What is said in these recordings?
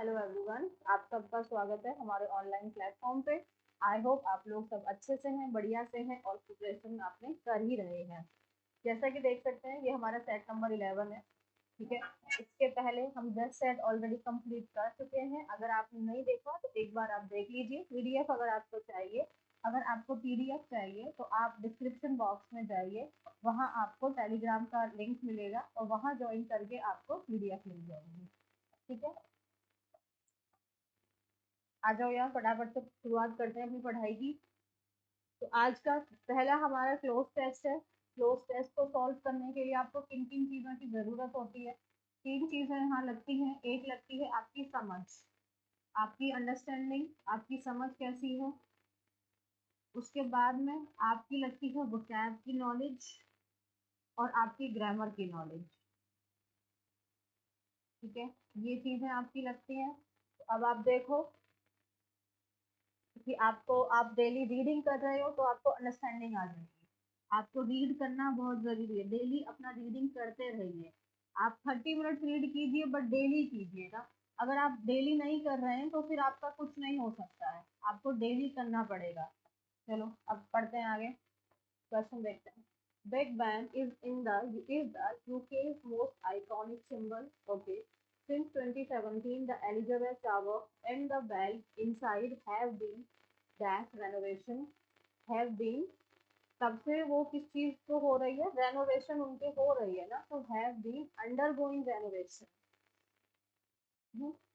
Hello everyone, आप सबका स्वागत है हमारे ऑनलाइन प्लेटफॉर्म पे। आई होप आप लोग सब अच्छे से हैं, बढ़िया से हैं और प्रिपरेशन आपने कर ही रहे हैं। जैसा कि देख सकते हैं ये हमारा सेट नंबर 11 है। ठीक है, इसके पहले हम 10 सेट ऑलरेडी कंप्लीट कर चुके हैं। अगर आपने नहीं देखा तो एक बार आप देख लीजिए। पीडीएफ अगर आपको चाहिए, अगर आपको पीडीएफ चाहिए तो आप डिस्क्रिप्शन बॉक्स में जाइए, वहाँ आपको टेलीग्राम का लिंक मिलेगा और वहाँ ज्वाइन करके आपको पीडीएफ मिल जाएगी। ठीक है, आ जाओ यार, फटाफट से शुरुआत करते हैं अपनी पढ़ाई की। तो आज का पहला हमारा क्लोज टेस्ट है। क्लोज टेस्ट को सॉल्व करने के लिए आपको किन किन चीज़ों की ज़रूरत होती है? तीन चीज़ें यहाँ लगती हैं। एक लगती है आपकी समझ, आपकी अंडरस्टैंडिंग, आपकी समझ कैसी है। उसके बाद में आपकी लगती है वोकैब की नॉलेज और आपकी ग्रामर की नॉलेज। ठीक है, ये चीज़ें आपकी लगती हैं। तो अब आप देखो कि आप डेली रीडिंग कर रहे हो तो आपको अंडरस्टैंडिंग आ जाएगी। आपको रीड करना बहुत ज़रूरी है, डेली अपना रीडिंग करते रहिए। आप 30 मिनट रीड कीजिए, बट डेली कीजिएगा। अगर आप डेली नहीं कर रहे हैं तो फिर आपका कुछ नहीं हो सकता है, आपको डेली करना पड़ेगा। चलो अब पढ़ते हैं आगे, क्वेश्चन देखते हैं। Big Bang is the UK's most iconic symbol. Okay. Since 2017, the Elizabeth Tower and the Bell inside have been renovation have been। तब से वो किस चीज को हो रही है, रेनोवेशन उनके हो रही है ना, तो have been undergoing renovation.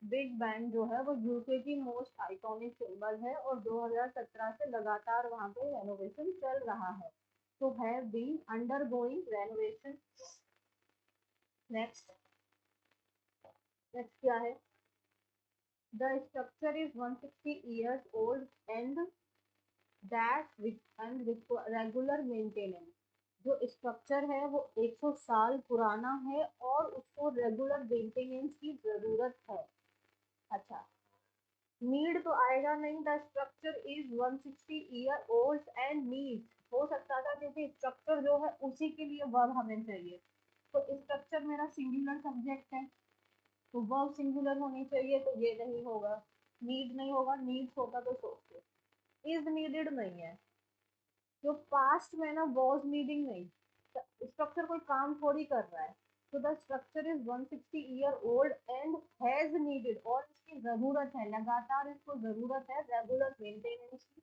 Big Ben जो है वो यूके की मोस्ट आइकॉनिक सिंबल है और 2017 से लगातार वहां पे रेनोवेशन चल रहा है। तो have been undergoing renovation. Next, next क्या है? The structure is 160 years old and regular maintenance. जो स्ट्रक्चर है वो 100 साल पुराना है और उसको रेगुलर मेंटेनेंस की जरूरत है। अच्छा, नीड तो आएगा नहीं। The structure is 160 year old and need हो सकता था, क्योंकि स्ट्रक्चर जो है उसी के लिए वर्ब हमें चाहिए। तो स्ट्रक्चर मेरा सिंगुलर सब्जेक्ट है, तो वर्ब सिंगुलर होनी चाहिए, तो ये नहीं होगा। नीड नहीं होगा, नीड्स होगा तो सोचते। इज नीडेड नहीं है, जो पास्ट में ना वॉज नीडिंग नहीं। स्ट्रक्चर कोई काम थोड़ी कर रहा है। तो the structure is 160 year old and has needed, और इसकी जरूरत है, लगातार इसको जरूरत है रेगुलर मेंटेनेंस की।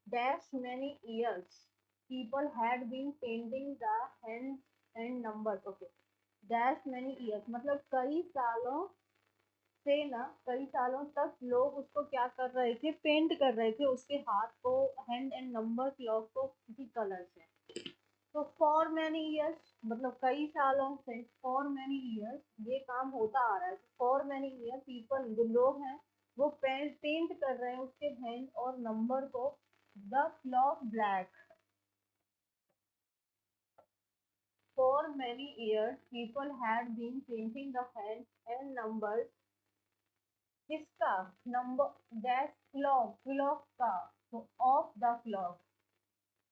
Dash many years people had been painting the hand and numbers। okay, dash many years मतलब कई सालों से ना, कई सालों तक लोग उसको क्या कर रहे थे, पेंट कर रहे थे उसके हाथ को, हैंड एंड नंबर क्लॉक को किसी कलर से। तो फॉर मैनी ईयर्स मतलब कई सालों से, फॉर मैनी ईयर्स ये काम होता आ रहा है। फॉर मैनी ईयर्स पीपल जो लोग हैं वो पेंट कर रहे हैं उसके हैंड और नंबर को। The clock black. For many years people had been painting the hand and number. किसका? नंबर डैश क्लॉक, क्लॉक का। तो of the clock,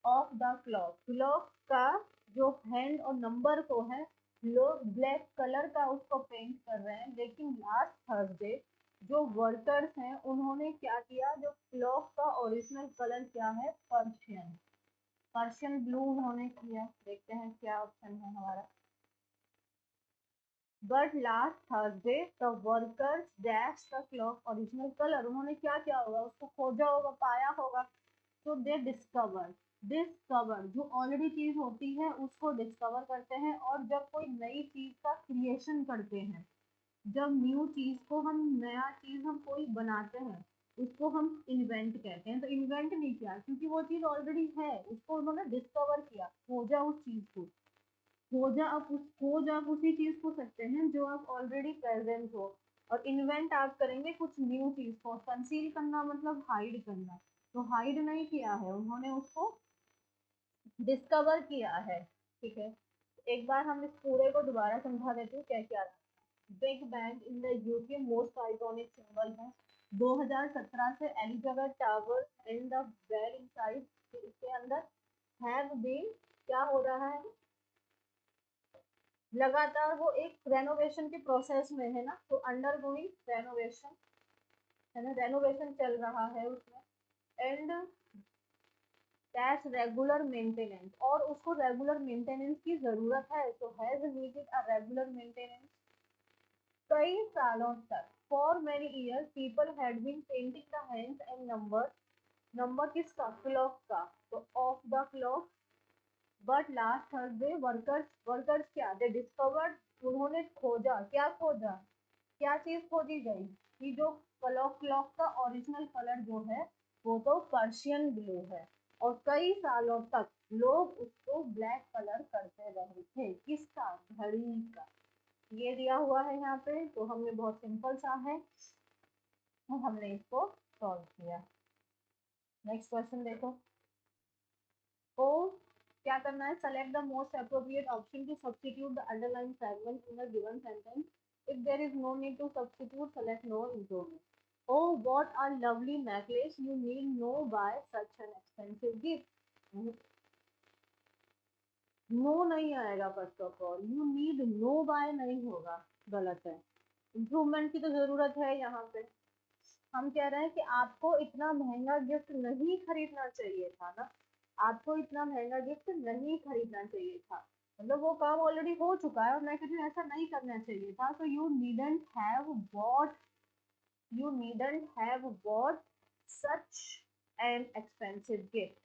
of the clock, clock का जो हैंड और नंबर को है, लोग ब्लैक कलर का उसको पेंट कर रहे हैं। लेकिन लास्ट थर्सडे जो वर्कर्स हैं उन्होंने क्या किया, जो क्लॉक का ओरिजिनल कलर क्या है, पर्शियन, पर्शियन ब्लू उन्होंने किया। देखते हैं क्या ऑप्शन है हमारा। But last Thursday the workers dash the clock original colour. उन्होंने क्या किया होगा, उसको खोजा होगा, पाया होगा। तो दे डिस्कवर, डिस्कवर जो ऑलरेडी चीज होती है उसको डिस्कवर करते हैं। और जब कोई नई चीज का क्रिएशन करते हैं, जब न्यू चीज को हम, नया चीज हम कोई बनाते हैं, उसको हम इन्वेंट कहते हैं। तो इन्वेंट नहीं किया, क्योंकि वो चीज ऑलरेडी है, उसको उन्होंने डिस्कवर किया, खोजा उस चीज को। खोज आप उसी चीज को सकते हैं जो आप ऑलरेडी प्रेजेंट हो। और इन्वेंट आप करेंगे कुछ न्यू चीज को। कंसील करना मतलब हाइड करना, तो हाइड नहीं किया है, उन्होंने उसको डिस्कवर किया है। ठीक है, एक बार हम इस पूरे को दोबारा समझा देते हैं क्या क्या। Big Ben in the UK most iconic symbol है। 2017 से Elizabeth tower and the bell inside, इसके अंदर हैव बीन क्या हो रहा है, लगातार वो एक रेनोवेशन के प्रोसेस में है ना, तो अंडर गोइंग रेनोवेशन है ना, रेनोवेशन चल रहा है उसमें, एंड दैट्स रेगुलर मेंटेनेंस, और उसको रेगुलर मेंटेनेंस की जरूरत है, तो has needed a regular maintenance. कई सालों तक, for many years people had been painting the hands and number, number किसका, क्लॉक का, तो of the clock. But last Thursday workers, workers क्या, दे डिस्कवर्ड, उन्होंने खोजा, क्या खोजा, क्या चीज खोजी गई कि जो क्लॉक, क्लॉक का ओरिजिनल कलर जो है वो तो पर्शियन ब्लू है, और कई सालों तक लोग उसको ब्लैक कलर करते रहे थे, किसका, घड़ी का। ये दिया हुआ है यहाँ पे, तो हमने बहुत सिंपल सा है और हमने इसको सॉल्व किया। नेक्स्ट क्वेश्चन देखो। ओ, क्या करना है, select the most appropriate option to substitute the underline fragment in the given sentence, if there is no need to substitute select no improvement. Oh, what a lovely necklace! You need no buy such an expensive gift. No नहीं आएगा, first of all you need no buy नहीं होगा, गलत है। Improvement की तो जरूरत है यहाँ पे। हम कह रहे हैं कि आपको इतना महंगा गिफ्ट नहीं खरीदना चाहिए था ना, आपको इतना महंगा गिफ्ट नहीं खरीदना चाहिए था, मतलब वो काम ऑलरेडी हो चुका है, और मैं कहती हूँ ऐसा नहीं करना चाहिए था, तो you needn't have bought, you needn't have bought such an expensive gift।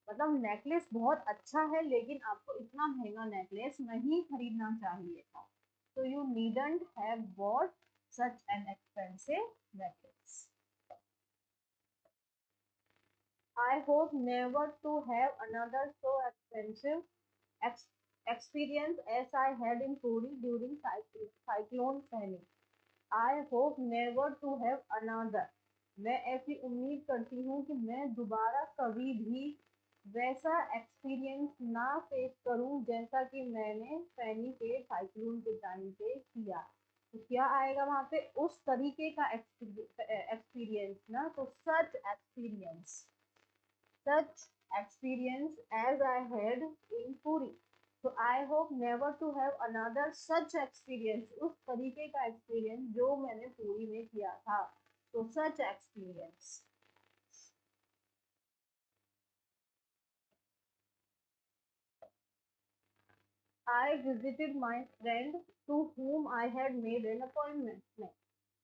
मतलब नेकलेस बहुत अच्छा है, लेकिन आपको इतना महंगा नेकलेस नहीं खरीदना चाहिए था, तो you needn't have bought such an expensive necklace. I hope never to have another so expensive experience as I had in Puri during cyclone Fani। I hope never to have another। मैं ऐसी उम्मीद करती हूँ कि मैं दोबारा कभी भी वैसा एक्सपीरियंस ना फेस करूँ जैसा कि मैंने फैनी के साइक्लोन के टाइम पे किया। तो क्या आएगा वहाँ पे, उस तरीके का एक्सपीरियंस ना, तो such experience as I had in Puri। तो I hope never to have another such experience, उस तरीके का एक्सपीरियंस जो मैंने पूरी में किया था, तो such experience। I visited my friend to whom I had made an appointment। नहीं,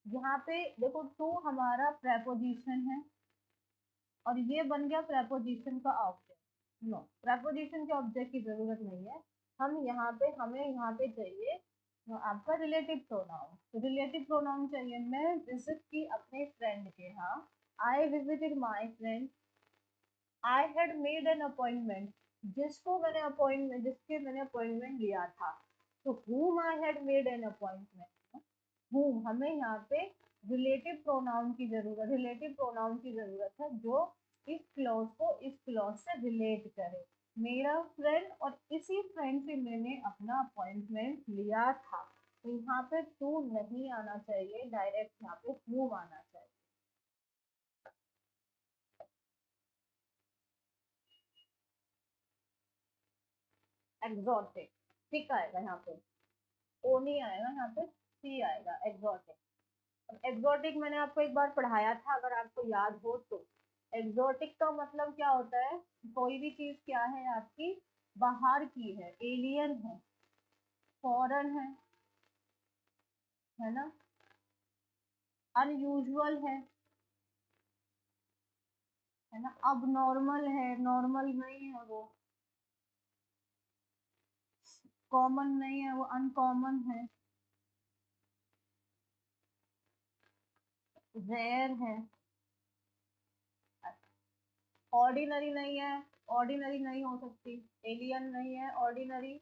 यहाँ पे देखो टू हमारा प्रेपोजिशन है, और ये बन गया प्रेपोजिशन का ऑब्जेक्ट। नो, प्रेपोजिशन के ऑब्जेक्ट की जरूरत नहीं है, हम यहाँ पे, हमें यहाँ पे चाहिए आपका रिलेटिव प्रोनाउन, तो रिलेटिव प्रोनाउन चाहिए। मैं विजिट की अपने फ्रेंड के यहाँ, I visited my friend, I had made an appointment, जिसको मैंने अपॉइंटमेंट, जिसके मैंने अपॉइंटमेंट लिया था, तो whom I had made an appointment। whom, हमें यहाँ पे रिलेटिव प्रोनाउन की जरूरत, रिलेटिव प्रोनाउन की जरूरत है जो इस क्लॉज को इस क्लॉज से रिलेट करे। मेरा फ्रेंड, और इसी फ्रेंड से मैंने अपना अपॉइंटमेंट लिया था, तो यहाँ पे टू नहीं आना चाहिए, डायरेक्ट यहाँ पे whom आना चाहिए। एक्सोटिक, ठीक आएगा यहाँ पे, ओ नहीं आएगा यहाँ पे, सी आएगा, एक्सोटिक। एक्सोटिक मैंने आपको एक बार पढ़ाया था, अगर आपको याद हो तो। एक्सोटिक का मतलब क्या होता है, कोई भी चीज क्या है आपकी, बाहर की है, एलियन है, फॉरेन है ना, अनयूजुअल है ना, अब नॉर्मल है, नॉर्मल नहीं है वो, कॉमन नहीं है वो, अनकॉमन है, रेयर है, ऑर्डिनरी नहीं है, ऑर्डिनरी नहीं हो सकती, एलियन नहीं है, ऑर्डिनरी।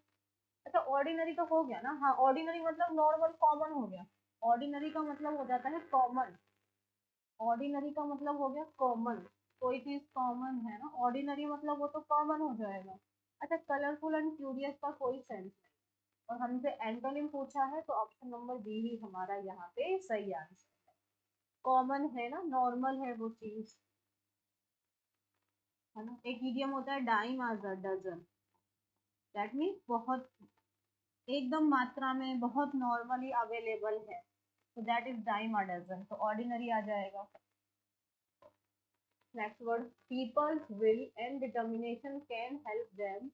अच्छा, ऑर्डिनरी तो हो गया ना, हाँ, ऑर्डिनरी मतलब नॉर्मल कॉमन हो गया, ऑर्डिनरी का मतलब हो जाता है कॉमन, ऑर्डिनरी का मतलब हो गया कॉमन, कोई चीज कॉमन है ना, ऑर्डिनरी मतलब वो तो कॉमन हो जाएगा। अच्छा, कलरफुल एंड क्यूरियस का कोई सेंस नहीं, और हमसे एंटोनिम पूछा है, तो ऑप्शन नंबर बी ही हमारा यहाँ पे सही आंसर है। कॉमन है ना, नॉर्मल है वो चीज, है ना। एक इडियम होता है, डाइम आज अ डजन, दैट मीन्स बहुत, एकदम मात्रा में बहुत नॉर्मली अवेलेबल है, तो that is dime a dozen, तो ऑर्डिनरी आ जाएगा। Next word, peoples will and determination can help them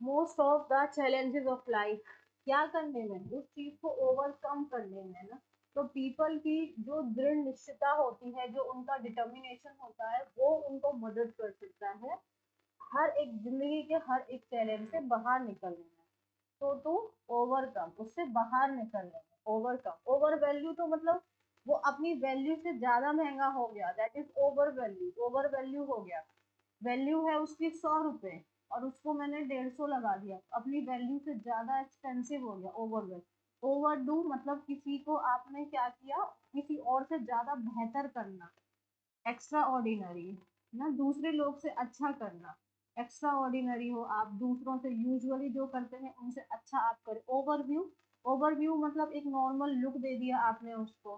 most of the challenges of life. क्या करने में, उस चीज को ओवरकम करने में ना। तो पीपल की जो दृढ़ निश्चितता होती है, जो उनका डिटर्मिनेशन होता है, वो उनको मदद कर सकता है हर एक जिंदगी के हर एक चैलेंज से बाहर निकलने में। तो टू ओवरकम, उससे बाहर निकलने में। ओवरकम, ओवर वैल्यू तो मतलब वो अपनी वैल्यू से ज्यादा महंगा हो गया, that is over value. Over value हो गया, वैल्यू है उसकी 100 रुपए और उसको मैंने 150 लगा दिया, अपनी वैल्यू से ज्यादा एक्सपेंसिव हो गया, ओवर वैल्यू। ओवर डू मतलब किसी को आपने क्या किया, किसी और से ज्यादा बेहतर करना, एक्स्ट्रा ऑर्डिनरी ना, दूसरे लोग से अच्छा करना। एक्स्ट्रा ऑर्डिनरी हो आप, दूसरों से यूजुअली जो करते हैं उनसे अच्छा आप करें। ओवरव्यू, ओवरव्यू मतलब एक नॉर्मल लुक दे दिया आपने उसको,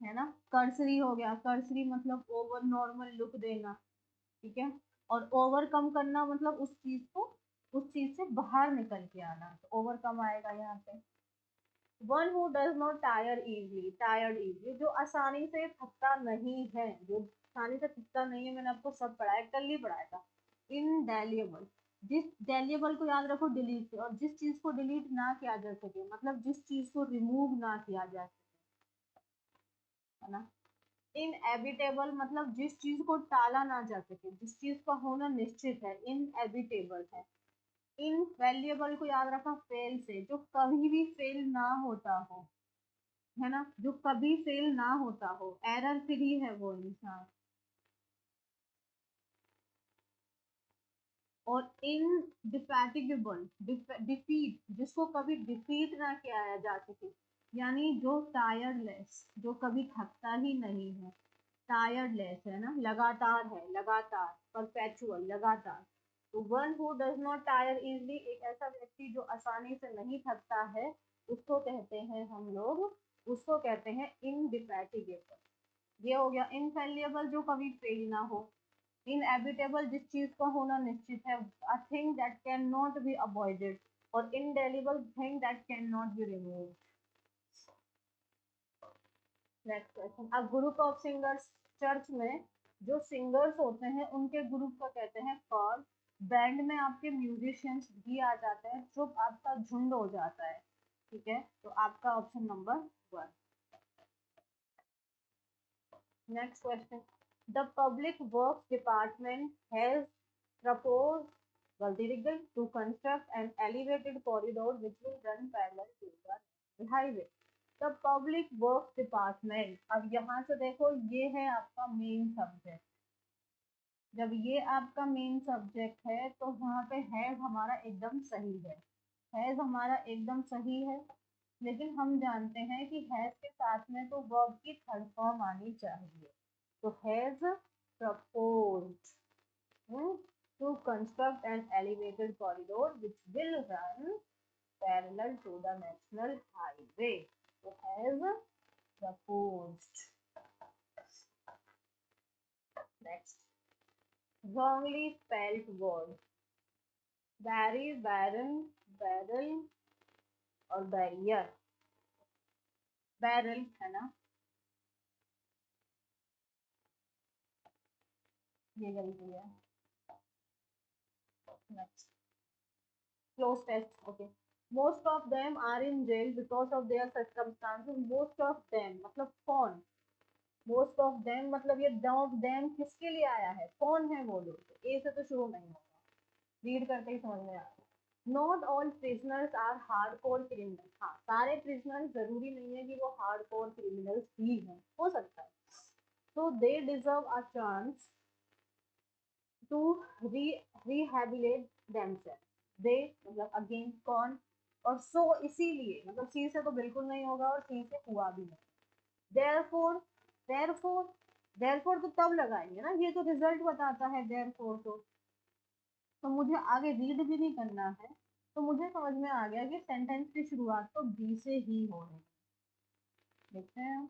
है ना। कर्सरी हो गया, कर्सरी मतलब ओवर नॉर्मल लुक देना, ठीक है। और ओवरकम करना मतलब उस चीज को, उस चीज से बाहर निकल के आना, तो ओवरकम आएगा यहाँ पे। One who does not tyre easily, tired easily, जो आसानी से थकता नहीं है, जो आसानी से थकता नहीं है, मैंने आपको सब पढ़ाया, कल ही पढ़ाया था। इनडेलिएबल, जिस डेलिएबल को याद रखो डिलीट से, और जिस चीज को डिलीट ना किया जा सके, मतलब जिस चीज को रिमूव ना किया जा सके, है ना। इनएविटेबल मतलब जिस चीज को टाला ना जा सके, जिस चीज का होना निश्चित है, इनएविटेबल है। इनफेलिएबल को याद रखा फेल से, जो कभी भी फेल ना होता हो, है ना, जो कभी फेल ना होता हो, एरर फ्री है वो इंसान। और इनडिफैटिगेबल, डिफीट, जिसको कभी डिफीट ना किया जा सके, यानी जो टायरलेस, जो कभी थकता ही नहीं है, टायरलेस है ना, लगातार है, लगातार, परपेचुअल, लगातार। तो one who does not tyre easily, एक ऐसा व्यक्ति जो आसानी से नहीं थकता है, उसको कहते हैं हम लोग, उसको कहते हैं इनडिफैटिगेबल। ये हो गया इनफेलिएबल, जो कभी फेल ना हो। इनएविटेबल, जिस चीज का होना निश्चित है, a thing that can not be avoided. और indelible, thing that can not be removed. Next question, a group of singers, church में जो सिंगर्स होते हैं उनके ग्रुप को कहते हैं कॉर। बैंड में आपके म्यूजिशियंस भी आ जाते हैं, जो आपका झुंड हो जाता है, ठीक है। तो आपका option number 1। Next question, the public works department has proposed, गलती लिख गई, to construct an elevated corridor which will run parallel to the highway। The public work department, अब यहाँ से देखो ये है आपका मेन सब्जेक्ट। जब ये आपका मेन सब्जेक्ट है तो वहाँ पे हैज हमारा एकदम सही है, हैज हमारा एकदम सही है। लेकिन हम जानते हैं कि हैज के साथ में तो वर्ब की थर्ड फॉर्म आनी चाहिए। तो has proposed to construct an elevated corridor which will run parallel to the national highway. So has proposed. Next, wrongly spelled word, barry, barren, barrel और barrier। barrel है ना, ये गलती है। Next, close test, okay, most of them are in jail because of their circumstances। most of them मतलब कौन, most of them मतलब ये ऑफ देम किसके लिए आया है, कौन है वो लोग, तो ए से तो शुरू नहीं होगा, रीड करते ही समझ में आएगा। Not all prisoners are hard core criminal, हाँ सारे प्रिजनर जरूरी नहीं है कि वो हार्ड कोर क्रिमिनल्स ही हैं, हो सकता है। तो they deserve a chance to rehabilitate themselves. They मतलब अगेन कौन, और सो इसीलिए, मतलब सी से तो बिल्कुल नहीं होगा और सी से हुआ भी नहीं। therefore, therefore, therefore तो तब लगाएंगे ना, ये तो रिजल्ट बताता है therefore तो मुझे आगे रीड भी नहीं करना है। तो मुझे समझ में आ गया कि सेंटेंस की शुरुआत तो बी से ही हो रही है। देखते हैं,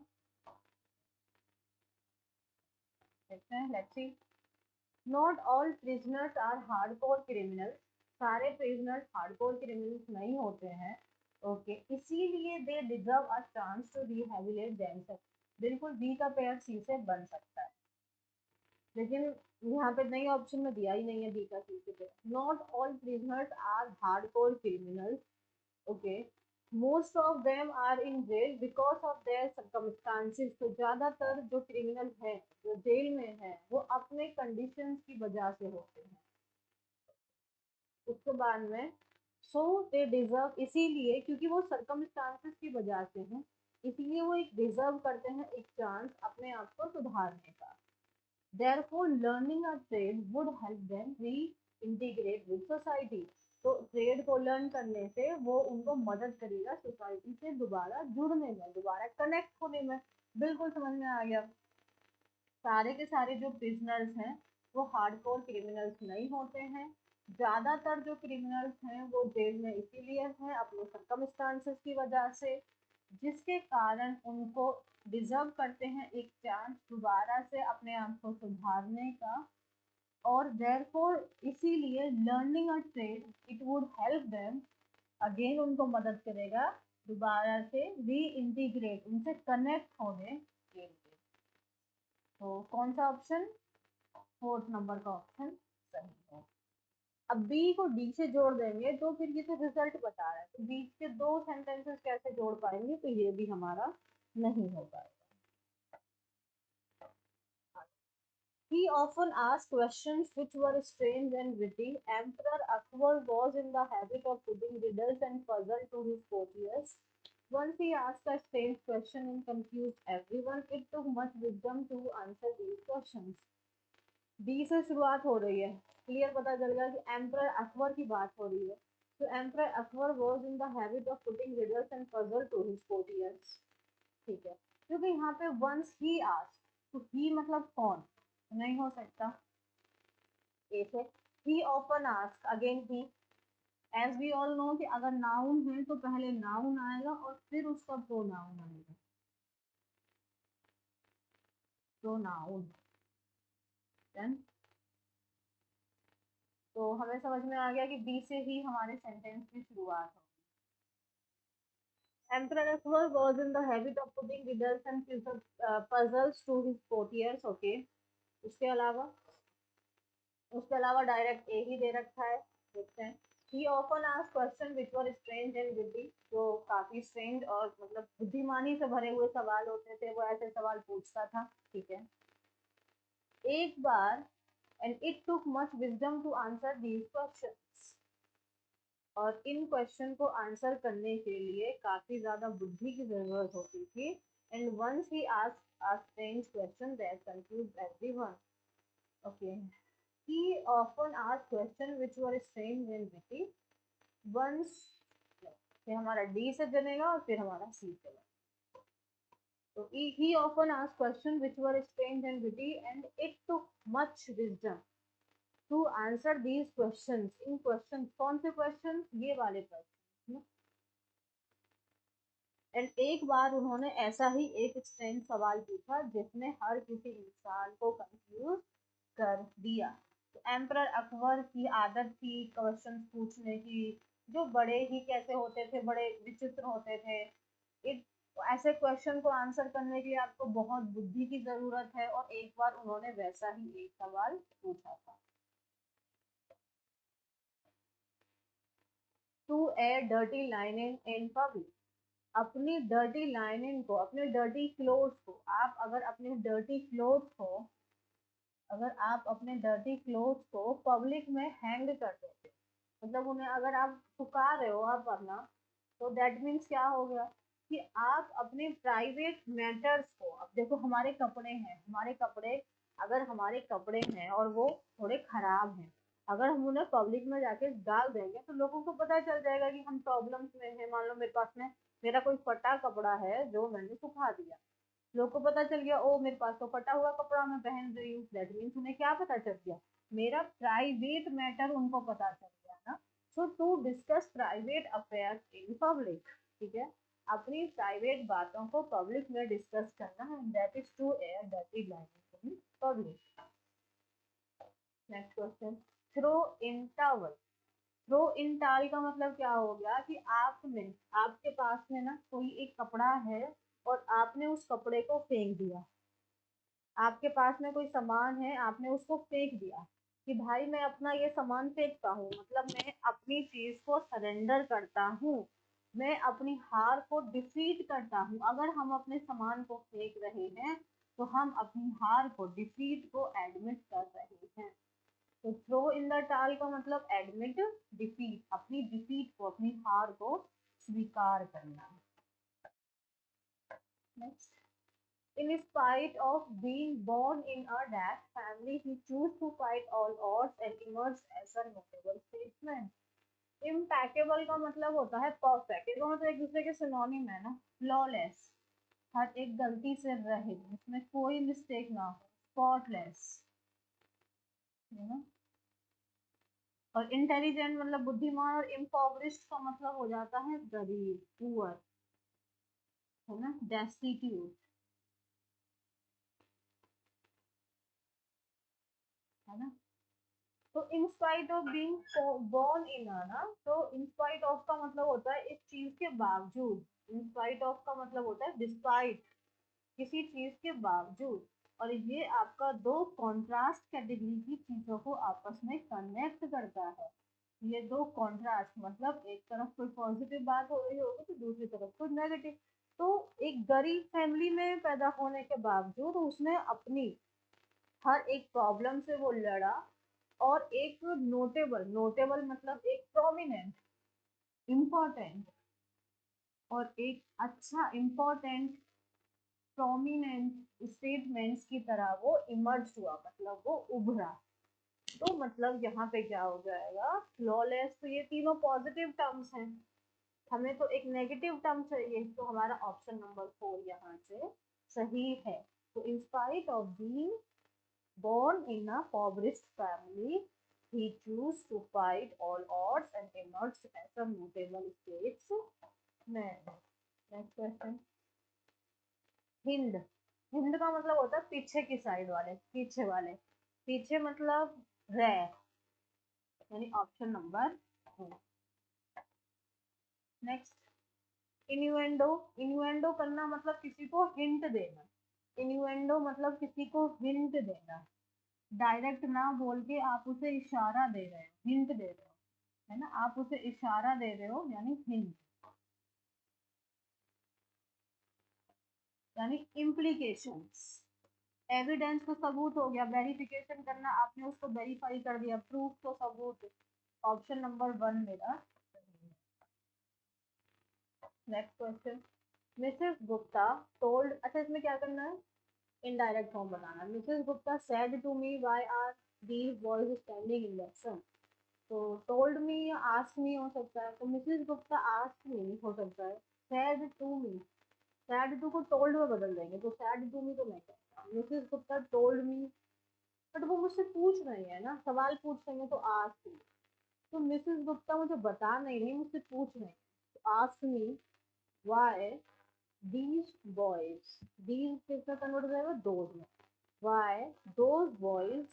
देखते हैं, let's see. Not all prisoners are hardcore criminals, सारे प्रिजनर्स हार्डकोर क्रिमिनल्स नहीं होते हैं, ओके, इसीलिए they deserve a chance to rehabilitate themselves. बिल्कुल बी का पेयर सी से बन सकता है, लेकिन यहाँ पे नहीं, ऑप्शन में दिया ही नहीं है बी का सी से pair. Not all prisoners are hardcore criminals, okay, most of them are in jail because of their circumstances. तो ज्यादातर जो क्रिमिनल हैं जो जेल में हैं वो अपने कंडीशंस की वजह से होते हैं। उसके बाद में सो दे डिजर्व, इसीलिए क्योंकि वो सर्कमस्टांसेस की वजह से हैं, इसलिए वो एक डिजर्व करते हैं एक चांस अपने आप को सुधारने का। Therefore, learning a trade would help them reintegrate with society. तो ट्रेड को लर्न करने से वो उनको मदद करेगा सोसाइटी से दोबारा जुड़ने में, दोबारा कनेक्ट होने में। बिल्कुल समझ में आ गया। सारे के सारे जो प्रिजनर्स हैं वो हार्डकोर क्रिमिनल्स नहीं होते हैं। ज्यादातर जो क्रिमिनल्स हैं वो जेल में इसीलिए हैं अपने सर्कमस्टांसेस की वजह से, जिसके कारण उनको डिजर्व करते हैं एक चांस दोबारा से अपने आप को सुधारने का। और देयरफॉर इसीलिए learning a trade it would help them, again उनको मदद करेगा दोबारा से री इंटीग्रेट, उनसे कनेक्ट होने के लिए। तो कौन सा ऑप्शन, फोर्थ नंबर का ऑप्शन सही है। अब बी को डी से जोड़ देंगे तो फिर ये तो रिजल्ट बता रहा है, तो बीच के दो सेंटेंसेस कैसे जोड़ पाएंगे, तो ये भी हमारा नहीं हो पाएगा। He often asked questions which were strange and witty. Emperor Akbar was in the habit of putting riddles and puzzles to his courtiers. Once he asked a strange question and confused everyone. It took much wisdom to answer these questions. B से शुरुआत हो रही है, clear पता चल गया कि emperor Akbar की बात हो रही है। तो emperor Akbar was in the habit of putting riddles and puzzle to his courtiers, ठीक है, क्योंकि यहाँ पे वंस ही आस्क्ड, तो ही मतलब कौन, नहीं हो सकता ए से। He often ask, again he, as we all know कि अगर नाउन है तो पहले नाउन आएगा और फिर उसका प्रोनाउन आएगा, प्रोनाउन। देन तो हमें समझ में आ गया कि बी से ही हमारे सेंटेंस की शुरुआत हो। Emperor Akbar was in the habit of putting riddles and puzzles to his courtiers, okay. उसके अलावा डायरेक्ट ए ही दे रखा है, देखते हैं। He often asked questions which were strange and witty, जो काफी स्ट्रेंज और मतलब बुद्धिमानी से भरे हुए सवाल होते थे, वो ऐसे सवाल पूछता था, ठीक है। एक बार and it took much wisdom to answer these questions, और इन क्वेश्चन को आंसर करने के लिए काफी ज्यादा बुद्धि की जरूरत होती थी। And once he asked a strange question that confused everyone, okay. He often asked question which were strange and witty. Once, फिर हमारा डी से बनेगा और फिर हमारा सी से बनेगा। तो he often asked questions which were strange and witty, and it took much wisdom to answer these questions. In question, कौन से क्वेश्चन, ये वाले क्वेश्चन। एंड एक बार उन्होंने ऐसा ही एक स्ट्रेंज सवाल पूछा जिसने हर किसी इंसान को कंफ्यूज कर दिया। तो एम्परर अकबर की आदत थी क्वेश्चन पूछने की, जो बड़े ही कैसे होते थे, बड़े विचित्र होते थे। एक ऐसे क्वेश्चन को आंसर करने के लिए आपको बहुत बुद्धि की जरूरत है, और एक बार उन्होंने वैसा ही एक सवाल पूछा था। To air dirty lining in public, अपनी डर्टी लाइनिंग को, अपने डर्टी क्लोथ्स को, आप अगर अपने डर्टी क्लोथ्स को, अगर आप अपने डर्टी क्लोथ्स को पब्लिक में हैंग कर देते, मतलब उन्हें अगर आप सुखा रहे हो आप अपना, तो दैट मीन्स क्या हो गया कि आप अपने प्राइवेट मैटर्स को, अब देखो हमारे कपड़े हैं, हमारे कपड़े, अगर हमारे कपड़े हैं और वो थोड़े खराब हैं, अगर हम उन्हें पब्लिक में जाके डाल देंगे तो लोगों को पता चल जाएगा कि हम प्रॉब्लम्स में हैं। मान लो मेरे पास में मेरा कोई फटा कपड़ा है जो मैंने सुखा दिया, लोग को पता चल गया, ओ मेरे पास तो फटा हुआ कपड़ा मैं पहन रही हूँ, दैट मीन्स उन्हें क्या पता चल गया, मेरा प्राइवेट मैटर उनको पता चल गया ना। So to discuss private affairs in public, ठीक है, अपनी प्राइवेट बातों को पब्लिक में डिस्कस करना है, that is to air dirty lining in public. Next question, throw in towel. Throw in towel का मतलब क्या हो गया कि आपने, आपके पास में ना कोई एक कपड़ा है और आपने उस कपड़े को फेंक दिया। आपके पास में कोई सामान है, आपने उसको फेंक दिया कि भाई मैं अपना ये सामान फेंकता हूँ, मतलब मैं अपनी चीज को सरेंडर करता हूँ, मैं अपनी हार को डिफीट करता हूँ। अगर हम अपने सामान को फेंक रहे हैं तो हम अपनी हार को, डिफीट को एडमिट कर रहे हैं। तो थ्रो इन द टाल का मतलब एडमिट डिफीट, अपनी डिफीट को, अपनी हार को स्वीकार करना। Next, in spite of being born in a dash family, he chose to fight all odds and emerged as a notable statesman. Impeccable का मतलब होता है परफेक्ट, ये दोनों तो एक दूसरे के सिनोनिम है ना। फ्लॉलेस, हर एक गलती से रहित, उसमें कोई मिस्टेक ना हो, स्पॉटलेस, है ना। और इंटेलिजेंट मतलब बुद्धिमान, और इम्पोवरिश्ड का मतलब हो जाता है गरीब, पुअर, है ना, डेस्टिट्यूट, है ना। तो in spite of being born in a ना, तो इन स्पाइट ऑफ का मतलब होता है इस चीज के बावजूद, इन स्पाइट ऑफ का मतलब होता है डिस्पाइट, किसी चीज के बावजूद। और ये आपका दो कॉन्ट्रास्ट कैटेगरी की चीजों को आपस में कनेक्ट करता है। ये दो कॉन्ट्रास्ट मतलब एक तरफ कोई पॉजिटिव बात हो रही होगी तो दूसरी तरफ कोई नेगेटिव। तो एक गरीब फैमिली में पैदा होने के बावजूद उसने अपनी हर एक प्रॉब्लम से वो लड़ा, और एक नोटेबल, नोटेबल मतलब एक प्रोमिनेंट, इम्पोर्टेंट, और एक अच्छा इम्पोर्टेंट प्रोमिनेंट स्टेटमेंट्स की तरह वो इमर्ज हुआ, मतलब वो उभरा। तो मतलब यहाँ पे क्या हो जाएगा, फ्लॉलेस, तो ये तीनों पॉजिटिव टर्म्स हैं, हमें तो एक नेगेटिव टर्म चाहिए, तो हमारा ऑप्शन नंबर 4 यहाँ से सही है। तो in spite of being born in a impoverished family, he chose to fight all odds and emerged as a notable statesman. Next question. Hind, Hind का मतलब होता है पीछे की साइड वाले, पीछे वाले, पीछे मतलब रेयर, यानी ऑप्शन नंबर 2। नेक्स्ट, इन्यूएंडो, इन्यूएंडो करना मतलब किसी को हिंट देना, इन्यूएंडो मतलब किसी को हिंट देना, डायरेक्ट ना बोल के आप उसे इशारा दे रहे हो, हिंट दे रहे हो, है ना, आप उसे इशारा दे रहे हो, यानी हिंट, यानी इम्प्लीकेशंस। एविडेंस तो सबूत हो गया, वेरिफिकेशन करना, आपने उसको वेरीफाई कर दिया, प्रूफ तो सबूत। ऑप्शन नंबर 1 मेरा। Next question, Mrs Gupta told, अच्छा इसमें क्या करना है, इनडायरेक्ट फॉर्म बनाना। Mrs Gupta said to me why are these boys standing in the sun. तो टोल्ड मी या आस्क मी हो सकता है, तो मिसेस गुप्ता आस्क मी हो सकता है, said to me, said to को टोल्ड में बदल देंगे, तो सैड टू मी तो नहीं कहता, Mrs Gupta told me, but वो मुझसे पूछ रही है ना, सवाल पूछ रही है, तो आस्क मी। तो मिसेस गुप्ता मुझे बता नहीं रही, मुझसे पूछ रही है, तो ask me why these boys, these किसमें कन्वर्ट हो जाएगा, दोज में, why those boys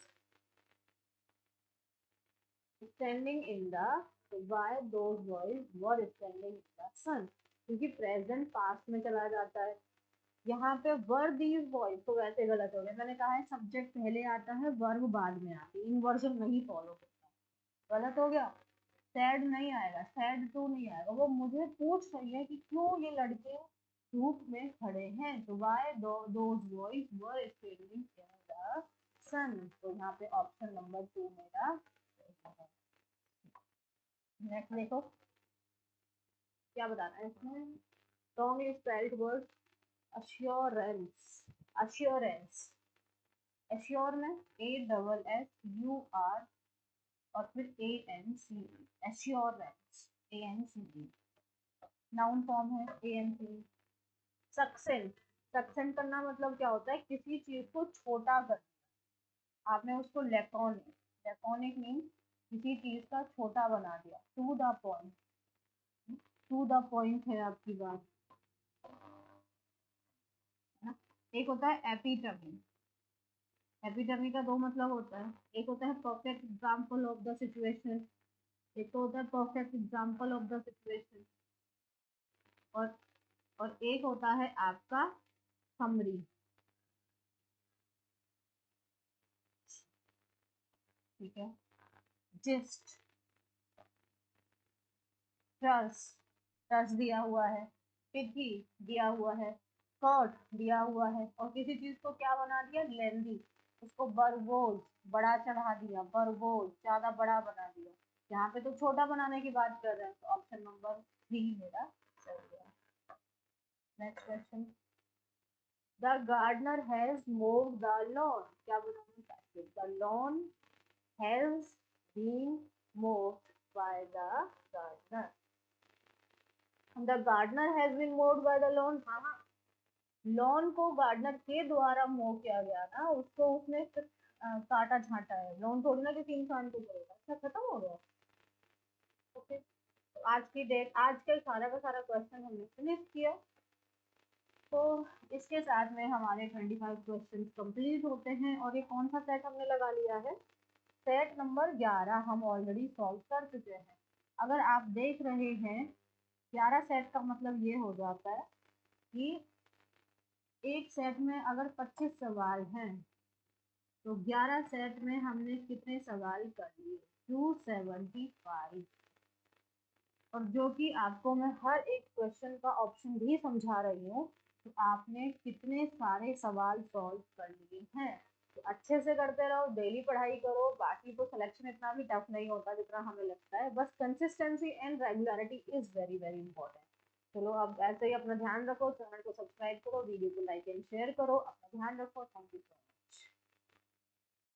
standing in the, why those boys were standing in the sun, क्योंकि प्रेजेंट पास्ट में चला जाता है। यहाँ पे वर दीज बॉयज तो वैसे गलत हो गया, मैंने कहा है सब्जेक्ट पहले आता है, वर्ब बाद में आती है, इन्वर्जन नहीं फॉलो करता, गलत हो गया। सैड नहीं आएगा, सैड टू नहीं आएगा, वो मुझे पूछ रही है कि क्यों ये लड़के धूप में खड़े हैं, तो why those boys were standing in the sun. तो यहाँ पे ऑप्शन नंबर 2 मेरा। नेक्स्ट देखो क्या बताना है इसमें, wrongly spelled word assurance, assurance, assure में ASSUR और फिर ANCE, assurance, ANCE, noun form है ANCE। सक्सेंट, सक्सेंट करना मतलब क्या होता है, किसी चीज को छोटा कर, आपने उसको लेकोनिक, लेकोनिक मीन किसी चीज का छोटा बना दिया, to the point, to the point है आपकी बात, है ना। एक होता है एपिटमी, एपिटमी का दो मतलब होता है, एक होता है perfect example of the situation, एक तो होता है perfect example of the situation, और एक होता है आपका समरी। ठीक है, जिस्ट, टर्स दिया हुआ है, पिटी दिया हुआ है, कॉट दिया हुआ है, और किसी चीज को क्या बना दिया, लेंदी, उसको बरबोज, बड़ा चढ़ा दिया, बरबोज ज्यादा बड़ा बना दिया। यहाँ पे तो छोटा बनाने की बात कर रहे हैं, तो ऑप्शन नंबर 3 मेरा सही है। Next question, the gardener has mowed the lawn, क्या बनाना चाहिए, the lawn has been mowed by the gardener. The gardener has been mowed by the lawn, हाँ, लॉन को गार्डनर के द्वारा मूव किया गया ना, उसको उसने काटा छाटा है, लॉन थोड़ी ना किसी इंसान को करेगा। अच्छा, खत्म हो गया। ओके, तो आज की डेट, आज का सारा का सारा क्वेश्चन हमने फिनिश किया। तो इसके साथ में हमारे 25 क्वेश्चन कंप्लीट होते हैं। और ये कौन सा सेट हमने लगा लिया है, सेट नंबर 11 हम ऑलरेडी सॉल्व कर चुके हैं। अगर आप देख रहे हैं 11 सेट का मतलब ये हो जाता है कि एक सेट में अगर 25 सवाल हैं तो 11 सेट में हमने कितने सवाल कर लिए, 275। और जो कि आपको मैं हर एक क्वेश्चन का ऑप्शन भी समझा रही हूँ, तो आपने कितने सारे सवाल सॉल्व कर लिए हैं। तो अच्छे से करते रहो, डेली पढ़ाई करो। बाकी तो सिलेक्शन इतना भी टफ नहीं होता जितना हमें लगता है, बस consistency and regularity is very very important. चलो, अब ऐसे ही अपना ध्यान रखो, चैनल को सब्सक्राइब करो, वीडियो को लाइक एंड शेयर करो, अपना ध्यान रखो। Thank you.